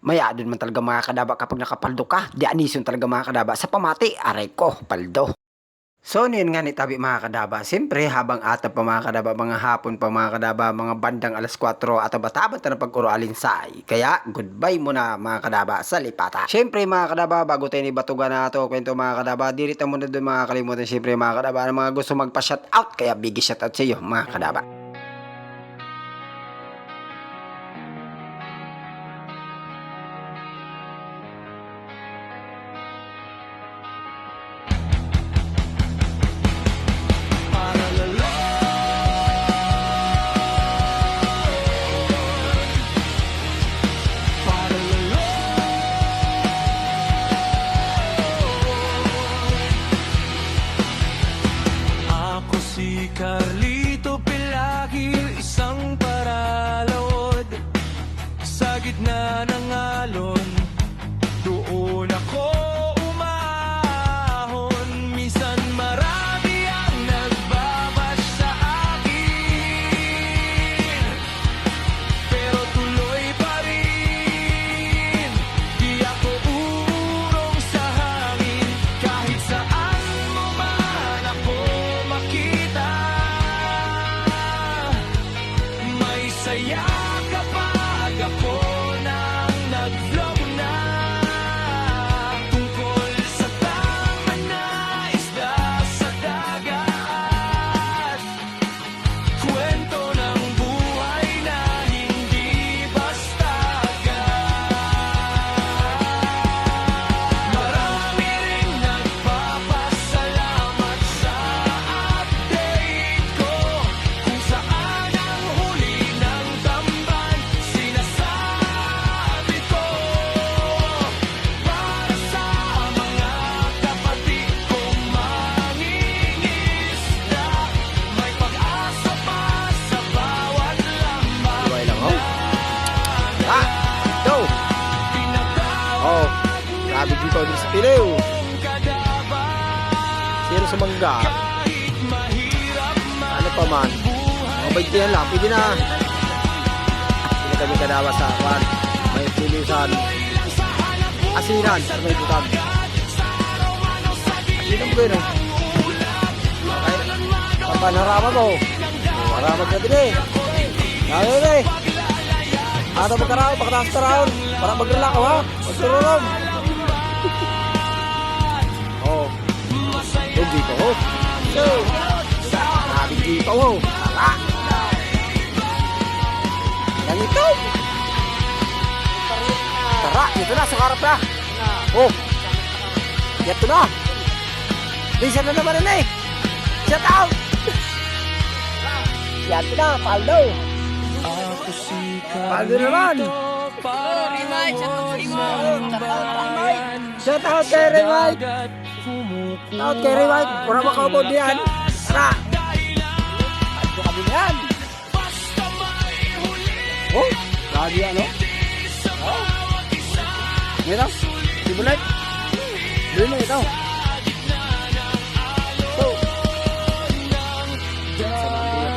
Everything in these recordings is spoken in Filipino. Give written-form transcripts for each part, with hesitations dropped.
Maya doon man talaga mga kadaba kapag nakapaldo ka. Di anison talaga mga kadaba sa pamati. Aray ko, paldo. So, yun nga ni tabi mga kadaba. Siyempre, habang atap pa mga kadaba, mga hapon pa mga kadaba, mga bandang alas 4 at bataban ta na pagkuro alinsay. Kaya, goodbye muna mga kadaba sa lipata. Siyempre mga kadaba, bago tayo ni batugan na ito, kwento mga kadaba, dirita muna doon mga kalimutan. Siyempre mga kadaba, mga gusto magpa-shoutout, kaya big shoutout sa iyo mga kadaba. Ako si Carlito Pilagil, isang paralawod. Sa gitna ng alon, doon ako umahon. Minsan marami ang nagbabash sa akin, pero tuloy pa rin. Di ako urong sa hangin, kahit saan mo man ako makita. May saya kapag ako nang nag-vlog na tungkol sa tama na isda sa dagat. Kwento ng buhay na hindi basta marami ring nagpapasalamat sa update ko, kung saan ang huli ng tamban. Sinasabi ko para sa mga kapatid kong mangingisda, may pag-asa pa sa bawat lambak. Buhay lang ho. Go! Oh, grabe dito din sa Pilew. Sino sa mangga? Ano pa man? Mabaitihan lang, pwede na. Hindi kami kadawa sa kwan. May pilisan. Asinan, sa may butag. Asinan mo gano'n. Okay. Papanaraman mo. Maramag na din eh. Lalo na eh. Ada magkaraon, pakataas karaon. Para magrelakaw ha. Magturulong. Oh. Hindi ko ho. So. Hindi ko ho. Tara. Yan ito. Tara, ito na, sa harap na. Oh. Ito na. Bisa na naman na eh. Shout out. Yan ito na, paldo. Ako si Paldo naman. Shout out kay Remite. Shout out kay Remite. Pura makabod yan. Tara. Paldo kami na yan. Oh, lagi ano? Oh. Ito. Si Bulet. Bili mo ito. So.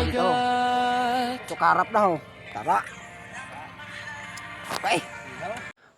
Ito. Ito karap na ho. Tara. Okay.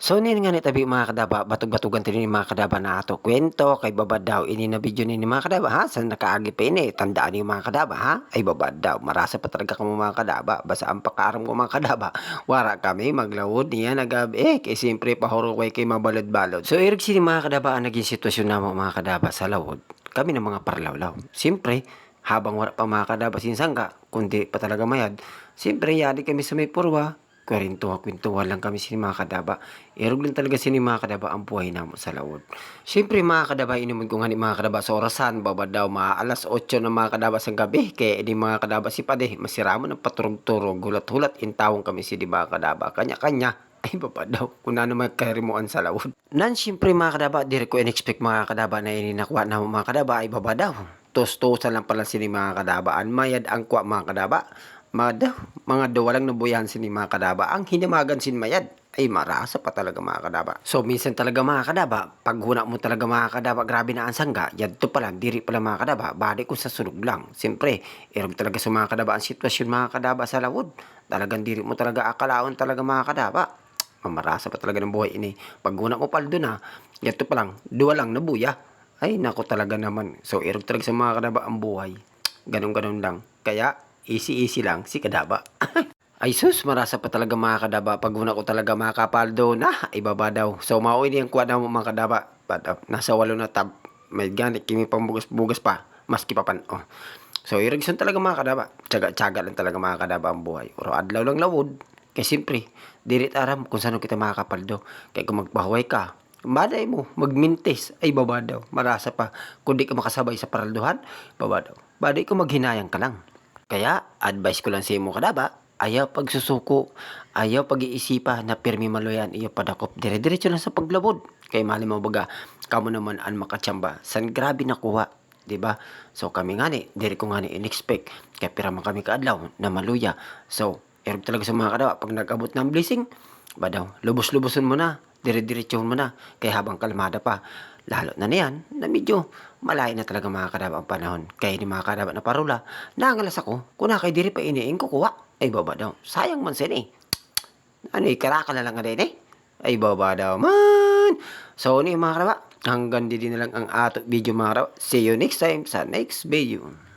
So nini nga ni tabi mga kadaba, batug-batugan tini mga kadaba na ato kwento kay babad daw ini na video ni mga kadaba ha, sa nakaagi pa ini tandaan ni mga kadaba ha, ay babad daw marasa pa talaga kamo mga kadaba, basta ang pakaram ko mga kadaba, wara kami maglawod niya nagabi kay siyempre pahuro kay mabalod-balod. So irig sini mga kadaba ang naging sitwasyon namo mga kadaba sa lawod, kami na mga parlawlaw. Siyempre habang wala pa mga kadaba sinsangka, kundi pa talaga mayad, siyempre yadi kami sa may purwa. Kwentuhan lang kami sini mga kadaba. Irog lang talaga sini mga kadaba ang buhay namo sa lawod. Siyempre mga kadaba, inuman ko nga ni mga kadaba sa orasan, babad daw mga alas 8 ng mga kadaba sa gabi. Kaya di mga kadaba si Pade, masiramo ng paturog-turog, hulat-hulat, intawong kami sini mga kadaba. Kanya-kanya, ay babad daw, kung ano may karimuan sa lawod. Nan siyempre mga kadaba, di ko in-expect mga kadaba na ininakuha na mga kadaba, ay babad daw. Tos-tosan lang pala sini mga kadaba. Mayad ang kwa mga kadaba. Mga walang nabuyahan sini mga kadaba ang hinamagan sin mayad ay marasa pa talaga mga kadaba. So minsan talaga mga kadaba, pag huna mo talaga mga kadaba, grabe na ang sangga, yadto pala, diri pala mga kadaba, bali ko sa sunog lang. Siyempre, irog talaga sa mga kadaba ang sitwasyon mga kadaba sa lawod. Talagang diri mo talaga akalaon talaga mga kadaba. Mamarasa pa talaga ng buhay ini. Pag una ko paldo na, yato pa lang, dua lang nabuya. Ay, nako talaga naman. So, irog talaga sa mga kadaba ang buhay. Ganon-ganon lang. Kaya, easy-easy lang si kadaba. Ay sus, marasa pa talaga mga kadaba. Pag una ko talaga makapaldo na, ibaba daw. So, mauwi niya ang kuha na mo mga kadaba. Nasa 8 na tab. May ganit, kimi pang bugas-bugas pa. Maski pa pan. Oh. So, irigson talaga mga kadaba. Tsaga-tsaga lang talaga mga kadaba ang buhay. Oro adlaw lang lawod. Kaya siyempre, dirit aram kung saan kita makakapaldo. Kaya kung magpahuway ka, baday mo, magmintis, ay baba daw. Marasa pa. Kung di ka makasabay sa paralduhan, baba daw. Baday ko maghinayang ka lang. Kaya, advice ko lang sa imo kadaba, ayaw pagsusuko, ayaw pag-iisipa na pirmi maloyan iyo padakop. Dire-diretso lang sa paglabod. Kay mali mo baga, kamo naman ang makatsamba. San grabe nakuha, di ba? So kami nga ni, dire ko nga ni in-expect. Kaya pira man kami kaadlaw na maluya. So, erog talaga sa mga kadawa, pag nag-abot ng blessing, ba daw, lubos-luboson mo na, dire-diretsohon mo na. Kaya habang kalmada pa, lalo na niyan, na medyo malayo na talaga mga kadaba ang panahon. Kaya ni mga kadaba na parula, nangalas ako, kung na kay diri pa iniing kukuha. Ay baba daw, sayang man sin eh. Ano eh, karaka na lang nga din eh. Ay baba daw man. So ni mga kadaba, hanggang di na lang ang ato video mga kadaba. See you next time sa next video.